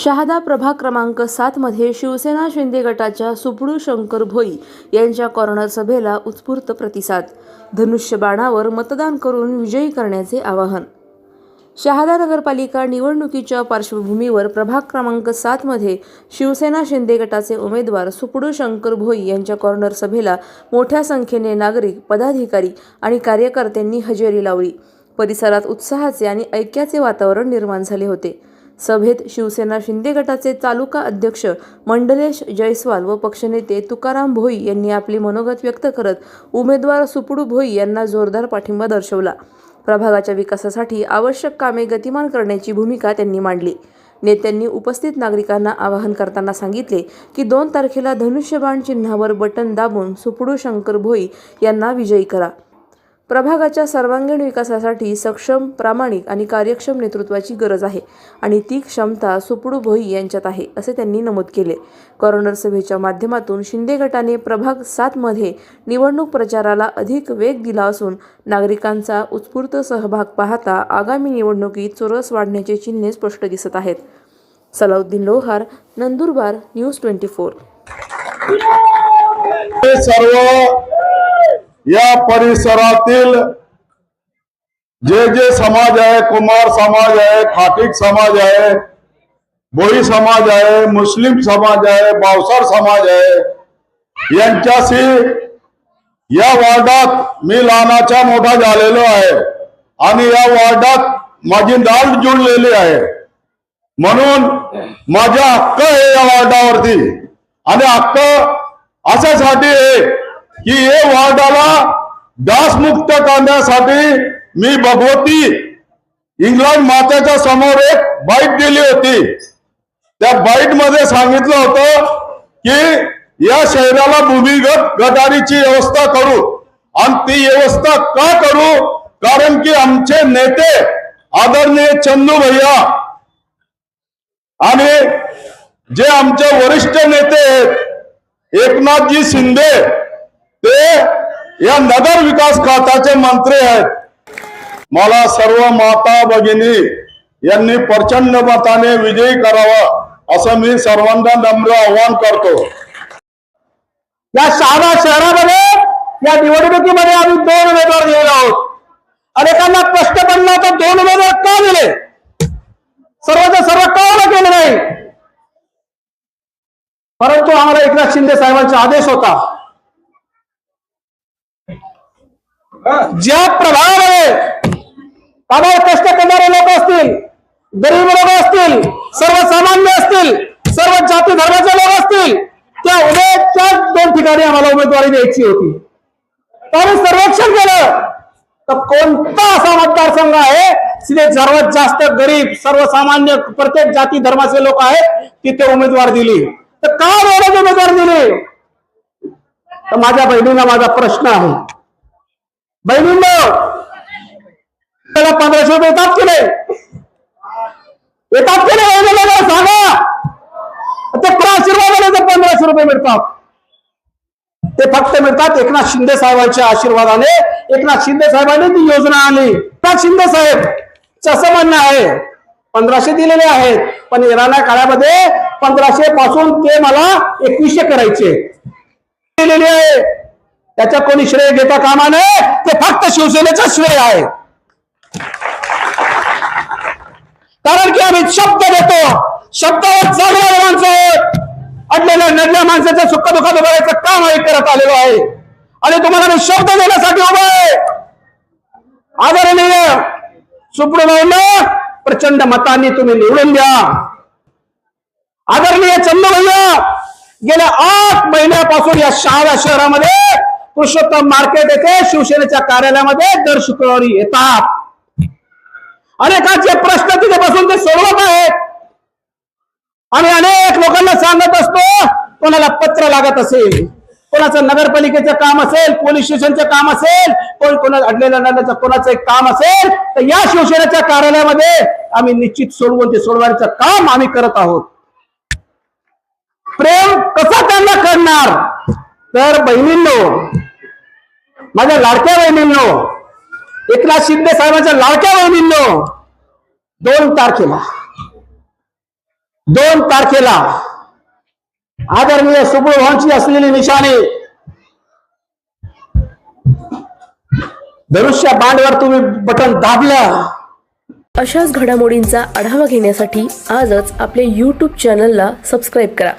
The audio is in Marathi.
शहादा प्रभाग क्रमांक 7 मध्ये शिवसेना शिंदे गटाच्या सुपडू शंकर भोई यांच्या कॉर्नर सभेला उत्स्फूर्त प्रतिसाद. धनुष्यबाणावर मतदान करून विजयी करण्याचे आवाहन. शहादा नगरपालिका निवडणुकीच्या पार्श्वभूमीवर प्रभाग क्रमांक 7 मध्ये शिवसेना शिंदे गटाचे उमेदवार सुपडू शंकर भोई यांच्या कॉर्नर सभेला मोठ्या संख्येने नागरिक, पदाधिकारी आणि कार्यकर्त्यांनी हजेरी लावली. परिसरात उत्साहाचे आणि ऐक्याचे वातावरण निर्माण झाले होते. सभेत शिवसेना शिंदे गटाचे तालुका अध्यक्ष मंडलेश जयस्वाल व पक्षनेते तुकाराम भोई यांनी आपले मनोगत व्यक्त करत उमेदवार सुपडू भोई यांना जोरदार पाठिंबा दर्शवला. प्रभागाच्या विकासासाठी आवश्यक कामे गतिमान करण्याची भूमिका त्यांनी मांडली. नेत्यांनी उपस्थित नागरिकांना आवाहन करताना सांगितले की 2 तारखेला धनुष्यबाण चिन्हावर बटन दाबून सुपडू शंकर भोई यांना विजयी करा. प्रभागाच्या सर्वांगीण विकासासाठी सक्षम, प्रामाणिक आणि कार्यक्षम नेतृत्वाची गरज आहे आणि ती क्षमता सुपडू भोई यांच्यात आहे, असे त्यांनी नमूद केले. कॉर्नर सभेच्या माध्यमातून शिंदे गटाने प्रभाग 7 मध्ये निवडणूक प्रचाराला अधिक वेग दिला असून नागरिकांचा उत्स्फूर्त सहभाग पाहता आगामी निवडणुकीत चुरस वाढण्याचे चिन्हे स्पष्ट दिसत आहेत. सलाउद्दीन लोहार, नंदुरबार, न्यूज 24. या परिसरातील जे समाज आहे, कुमार समाज आहे, खाटीक समाज आहे, भोई समाज आहे, मुस्लिम समाज आहे, बावसार समाज आहे, यांच्याशी या वार्डात मी लहानाचा मोठा झालेलो आहे आणि या वार्डात माझी नाळ जुळलेली आहे. म्हणून माझा हक्क आहे या वार्डावरती आणि हक्क अशासाठी आहे की हे वार्डाला डासमुक्त करण्यासाठी मी भगवती इंग्लंड मातेच्या समोर एक बाईट दिली होती. त्या बाईट मध्ये सांगितलं होतं की या शहराला भूमिगत गटारीची व्यवस्था करू आणि ती व्यवस्था का करू, कारण की आमचे नेते आदरणीय चंदू भैया आणि जे आमचे वरिष्ठ नेते आहेत एकनाथजी शिंदे ते या नगर विकास खात्याचे मंत्री आहेत. मला सर्व माता भगिनी यांनी प्रचंड मताने विजयी करावा असं मी सर्वांना नम्र आवाहन करतो. या शहादा शहरामध्ये या निवडणुकीमध्ये आम्ही 2 उमेदवार दिलेले आहोत. अनेकांना प्रश्न पडला तर 2 उमेदवार का दिले, सर्वच्या सर्व का केले नाही. परंतु आम्हाला एकनाथ शिंदे साहेबांचा आदेश होता, ज्या प्रभागामध्ये कामावर कष्ट करणारे लोक असतील, गरीब लोक असतील, सर्वसामान्य असतील, सर्व जाती धर्माचे लोक असतील, त्या 2 ठिकाणी आम्हाला उमेदवारी द्यायची होती. आम्ही सर्वेक्षण केलं तर कोणता असा मतदारसंघ आहे जिथे सर्वात जास्त गरीब, सर्वसामान्य, प्रत्येक जाती धर्माचे लोक आहेत तिथे उमेदवार दिली. तर का उमेदवार दिली? तर माझ्या बहिणीला माझा प्रश्न आहे, बहिणींनो, त्याला 1500 रुपये येतात केले सांगा. ते आशीर्वादाने तर 1500 रुपये मिळतात, ते फक्त मिळतात एकनाथ शिंदे साहेबांच्या आशीर्वादाने. एकनाथ शिंदे साहेबांनी ती योजना आणली. एकनाथ शिंदे साहेब असं म्हणणं आहे 1500 दिलेले आहेत, पण येणाऱ्या काळामध्ये 1500 पासून ते मला 2100 करायचे दिलेले आहे. त्याच्या कोणी श्रेय घेता कामा नये, ते फक्त शिवसेनेचा श्रेय आहे. कारण की आम्ही शब्द देतो, शब्दावर जागणारे माणसं, अडलेल्या नडल्या माणसाच्या सुख दुःखात उभारायचं काम आम्ही करत आलेलो आहे आणि तुम्हाला मी शब्द देण्यासाठी उभा आहे. आदरणीय सुपडू भाऊंना प्रचंड मतांनी तुम्ही निवडून द्या. आदरणीय चंदू भैया गेल्या 8 महिन्यापासून या शहादा शहरामध्ये पुरुषोत्तम मार्केट येथे शिवसेनेच्या कार्यालयामध्ये दर शुक्रवारी येतात. अनेकांचे प्रश्न तिथे बसून ते सोडवत आहेत. आम्ही अनेक लोकांना सांगत असतो, कोणाला पत्र लागत असेल, कोणाचं नगरपालिकेचं काम असेल, पोलीस स्टेशनचं काम असेल, कोणा अडलेल्या नद्याचं कोणाचं एक काम असेल, तर या शिवसेनेच्या कार्यालयामध्ये आम्ही निश्चित सोडवून ते सोडवण्याचं काम आम्ही करत आहोत. प्रेम कसं त्यांना करणार? तर बहिणींनो, माझ्या लाडक्या बहिणींनो, एकनाथ शिंदे साहेबांच्या लाडक्या बहिणींनो, 2 तारखेला 2 तारखेला आदरणीय सुबळ भाऊंची असलेली निशाणी धनुष्य बाणवर तुम्ही बटन दाबलं. अशाच घडामोडींचा आढावा घेण्यासाठी आजच आपल्या YouTube चॅनलला सबस्क्राईब करा.